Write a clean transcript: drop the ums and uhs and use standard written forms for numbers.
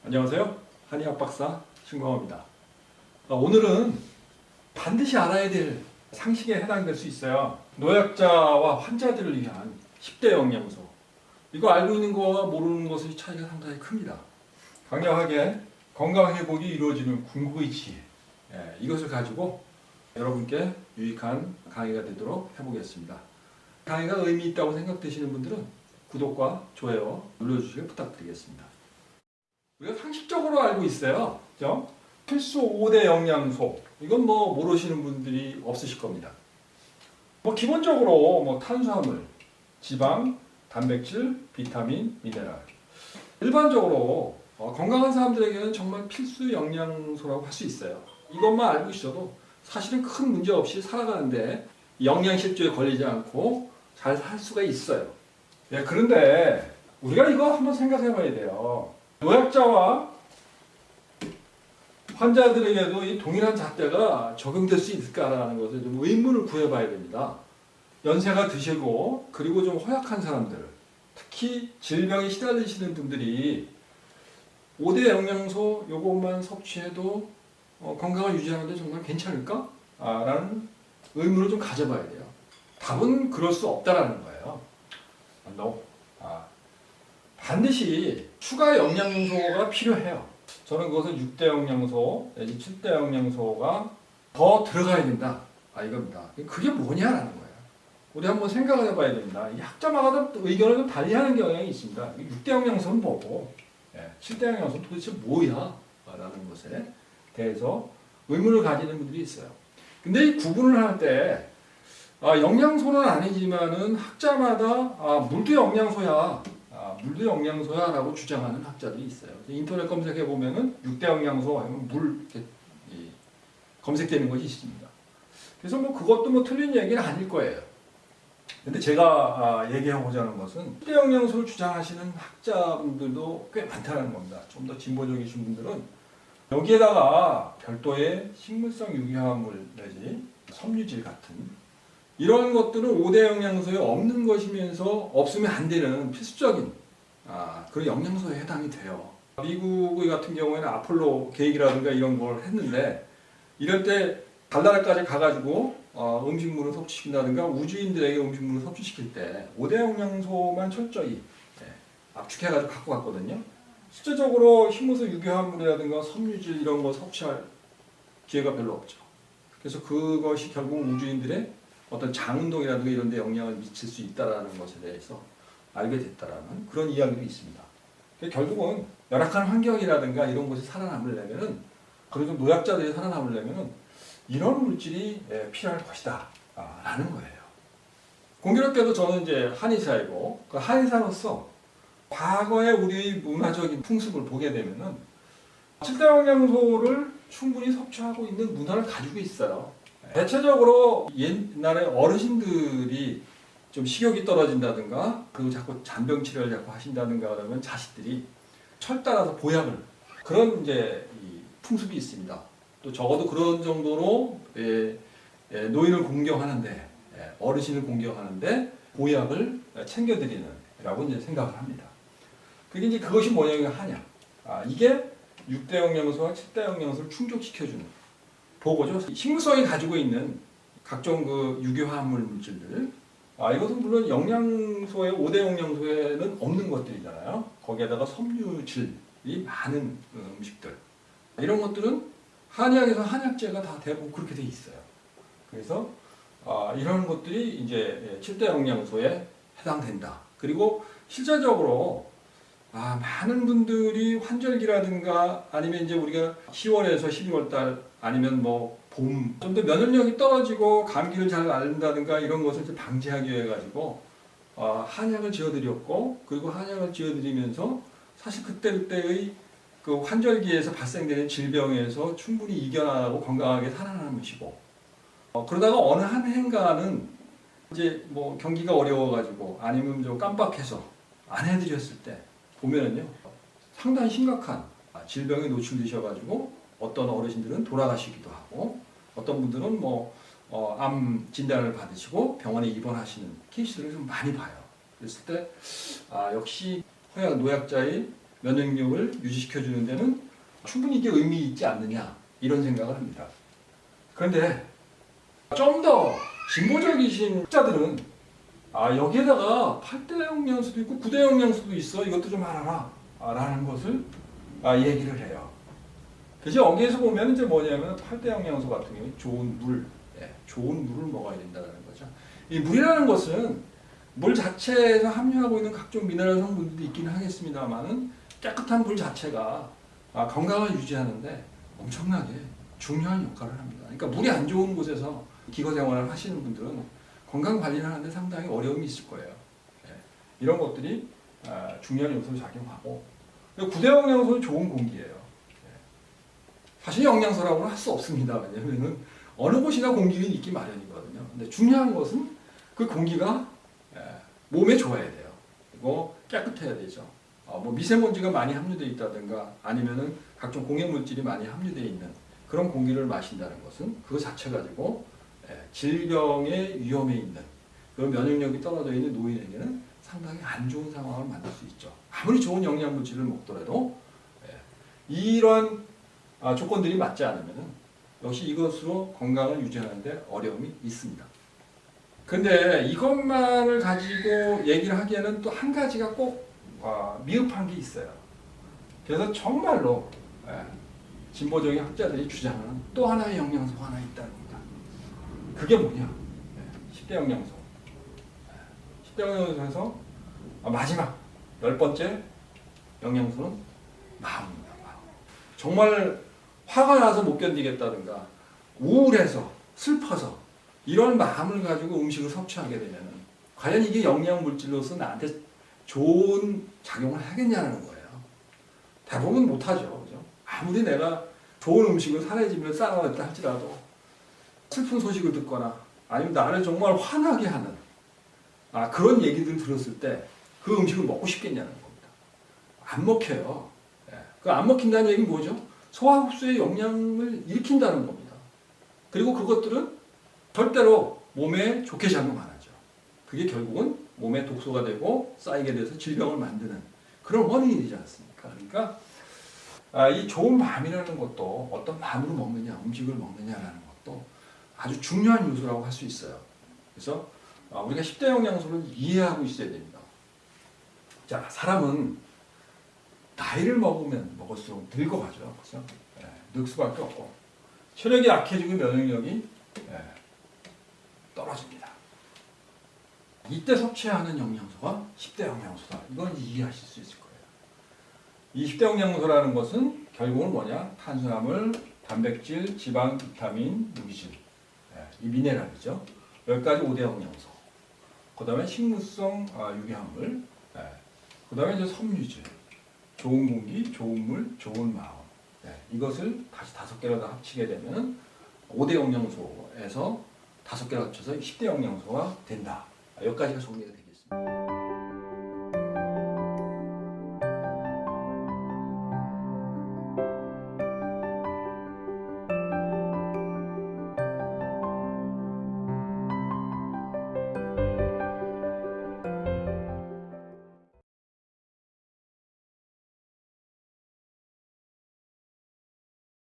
안녕하세요. 한의학 박사 신광호입니다. 오늘은 반드시 알아야 될 상식에 해당될 수 있어요. 노약자와 환자들을 위한 10대 영양소. 이거 알고 있는 거와 모르는 것의 차이가 상당히 큽니다. 강력하게 건강 회복이 이루어지는 궁극의 지혜. 이것을 가지고 여러분께 유익한 강의가 되도록 해보겠습니다. 강의가 의미 있다고 생각되시는 분들은 구독과 좋아요 눌러주시길 부탁드리겠습니다. 우리가 상식적으로 알고 있어요. 그죠? 필수 5대 영양소. 이건 뭐 모르시는 분들이 없으실 겁니다. 기본적으로 탄수화물, 지방, 단백질, 비타민, 미네랄. 일반적으로 건강한 사람들에게는 정말 필수 영양소라고 할 수 있어요. 이것만 알고 있어도 사실은 큰 문제 없이 살아가는데 영양실조에 걸리지 않고 잘 살 수가 있어요. 그런데 우리가 이거 한번 생각해 봐야 돼요. 노약자와 환자들에게도 이 동일한 잣대가 적용될 수 있을까라는 것을 좀 의문을 구해봐야 됩니다. 연세가 드시고 그리고 좀 허약한 사람들, 특히 질병에 시달리시는 분들이 5대 영양소 요것만 섭취해도 건강을 유지하는데 정말 괜찮을까? 라는 의문을 좀 가져봐야 돼요. 답은 그럴 수 없다라는 거예요. 반드시 추가 영양소가 필요해요. 저는 그것은 6대 영양소, 내지 7대 영양소가 더 들어가야 된다. 이겁니다. 그게 뭐냐라는 거예요. 우리 한번 생각을 해봐야 됩니다. 이 학자마다 의견을 좀 달리하는 경향이 있습니다. 6대 영양소는 뭐고, 7대 영양소는 도대체 뭐야? 라는 것에 대해서 의문을 가지는 분들이 있어요. 근데 이 구분을 할 때, 영양소는 아니지만은 학자마다 물도 영양소야. 물도 영양소야 라고 주장하는 학자들이 있어요. 인터넷 검색해 보면은 6대 영양소 하면 물 검색되는 것이 있습니다. 그래서 그것도 틀린 얘기는 아닐 거예요. 근데 제가 얘기하고자 하는 것은 6대 영양소를 주장하시는 학자분들도 꽤 많다는 겁니다. 좀 더 진보적이신 분들은 여기에다가 별도의 식물성 유기화합물 내지 섬유질 같은 이런 것들은 5대 영양소에 없는 것이면서 없으면 안 되는 필수적인 그런 영양소에 해당이 돼요. 미국 같은 경우에는 아폴로 계획이라든가 이런 걸 했는데 이럴 때 달나라까지 가가지고 음식물을 섭취시킨다든가 우주인들에게 음식물을 섭취시킬 때 5대 영양소만 철저히 압축해가지고 갖고 갔거든요. 실제적으로 식물성 유기화합물이라든가 섬유질 이런 거 섭취할 기회가 별로 없죠. 그래서 그것이 결국 우주인들의 어떤 장운동이라든가 이런 데 영향을 미칠 수 있다는 것에 대해서 알게 됐다라는 그런 이야기도 있습니다. 결국은 열악한 환경이라든가 이런 곳에 살아남으려면은 그리고 노약자들이 살아남으려면은 이런 물질이 필요할 것이다 라는 거예요. 공교롭게도 저는 이제 한의사이고 그 한의사로서 과거의 우리의 문화적인 풍습을 보게 되면은 7대 영양소를 충분히 섭취하고 있는 문화를 가지고 있어요. 대체적으로 옛날에 어르신들이 좀 식욕이 떨어진다든가 그리고 자꾸 잔병 치료를 자꾸 하신다든가 그러면 자식들이 철 따라서 보약을 그런 이제 풍습이 있습니다. 또 적어도 그런 정도로 노인을 공경하는데 어르신을 공경하는데 보약을 챙겨드리는 라고 이제 생각을 합니다. 그게 이제 그것이 뭐냐면 한약. 이게 6대 영양소와 7대 영양소를 충족시켜주는 보고죠. 식물성이 가지고 있는 각종 그 유기화합물 물질들. 이것은 물론 영양소의 5대 영양소에는 없는 것들이잖아요. 거기에다가 섬유질이 많은 음식들. 이런 것들은 한의학에서 한약재가 다 대부분 그렇게 돼 있어요. 그래서 이런 것들이 이제 7대 영양소에 해당된다. 그리고 실제적으로 많은 분들이 환절기라든가 아니면 이제 우리가 10월에서 12월 달 아니면 봄 좀 더 면역력이 떨어지고 감기를 잘 앓는다든가 이런 것을 좀 방지하기 위해 가지고 한약을 지어드렸고 그리고 한약을 지어드리면서 사실 그때의 그 환절기에서 발생되는 질병에서 충분히 이겨나가고 건강하게 살아남으시고 그러다가 어느 한 해인가는 이제 경기가 어려워가지고 아니면 좀 깜빡해서 안 해드렸을 때 보면은요 상당히 심각한 질병에 노출되셔가지고 어떤 어르신들은 돌아가시기도 하고 어떤 분들은 암 진단을 받으시고 병원에 입원하시는 케이스들을 좀 많이 봐요. 그랬을 때 역시 노약자의 면역력을 유지시켜주는 데는 충분히 이게 의미 있지 않느냐 이런 생각을 합니다. 그런데 좀 더 진보적이신 학자들은 여기에다가 8대 영양소도 있고 9대 영양소도 있어 이것도 좀 알아라 라는 것을 얘기를 해요. 그래서 여기에서 보면 이제 뭐냐면 8대 영양소 같은 경우에 좋은 물, 좋은 물을 먹어야 된다는 거죠. 이 물이라는 것은 물 자체에서 함유하고 있는 각종 미네랄 성분들이 있기는 하겠습니다만은 깨끗한 물 자체가 건강을 유지하는데 엄청나게 중요한 역할을 합니다. 그러니까 물이 안 좋은 곳에서 기거 생활을 하시는 분들은 건강 관리를 하는데 상당히 어려움이 있을 거예요. 이런 것들이 중요한 요소로 작용하고 9대 영양소는 좋은 공기예요. 사실 영양소라고는 할 수 없습니다. 왜냐하면 어느 곳이나 공기는 있기 마련이거든요. 근데 중요한 것은 그 공기가 몸에 좋아야 돼요. 그리고 깨끗해야 되죠. 뭐 미세먼지가 많이 함유되어 있다든가 아니면은 각종 공해물질이 많이 함유되어 있는 그런 공기를 마신다는 것은 그거 자체 가지고 질병의 위험에 있는 그런 면역력이 떨어져 있는 노인에게는 상당히 안 좋은 상황을 만들 수 있죠. 아무리 좋은 영양물질을 먹더라도 이런 조건들이 맞지 않으면 역시 이것으로 건강을 유지하는데 어려움이 있습니다. 근데 이것만을 가지고 얘기를 하기에는 또 한 가지가 꼭 미흡한 게 있어요. 그래서 정말로 진보적인 학자들이 주장하는 또 하나의 영양소가 하나 있다는 겁니다. 그게 뭐냐? 10대 영양소. 10대 영양소에서 마지막 10번째 영양소는 마음입니다. 마음. 정말 화가 나서 못 견디겠다든가 우울해서 슬퍼서 이런 마음을 가지고 음식을 섭취하게 되면 과연 이게 영양물질로서 나한테 좋은 작용을 하겠냐는 거예요. 대부분 못하죠. 그죠? 아무리 내가 좋은 음식을 살의 집에 쌓아놨다 할지라도 슬픈 소식을 듣거나 아니면 나를 정말 화나게 하는 그런 얘기들을 들었을 때 그 음식을 먹고 싶겠냐는 겁니다. 안 먹혀요. 그 안 먹힌다는 얘기는 뭐죠? 소화 흡수의 영향을 일으킨다는 겁니다. 그리고 그것들은 절대로 몸에 좋게 작용 안 하죠. 그게 결국은 몸에 독소가 되고 쌓이게 돼서 질병을 만드는 그런 원인이 되지 않습니까? 그러니까 이 좋은 마음이라는 것도 어떤 마음으로 먹느냐, 음식을 먹느냐라는 것도 아주 중요한 요소라고 할 수 있어요. 그래서 우리가 10대 영양소를 이해하고 있어야 됩니다. 자, 사람은 나이를 먹으면 먹을수록 늙어가죠. 그렇죠? 늙을 수밖에 없고 체력이 약해지고 면역력이 떨어집니다. 이때 섭취하는 영양소가 10대 영양소다. 이건 이해하실 수 있을 거예요. 이 10대 영양소라는 것은 결국은 뭐냐? 탄수화물, 단백질, 지방, 비타민, 무기질, 이 미네랄이죠. 여기까지 5대 영양소. 그 다음에 식물성 유기합물, 그 다음에 이제 섬유질, 좋은 공기, 좋은 물, 좋은 마음. 이것을 다시 5개로 다 합치게 되면 5대 영양소에서 5개를 합쳐서 10대 영양소가 된다. 여기까지가 정리가 되겠습니다.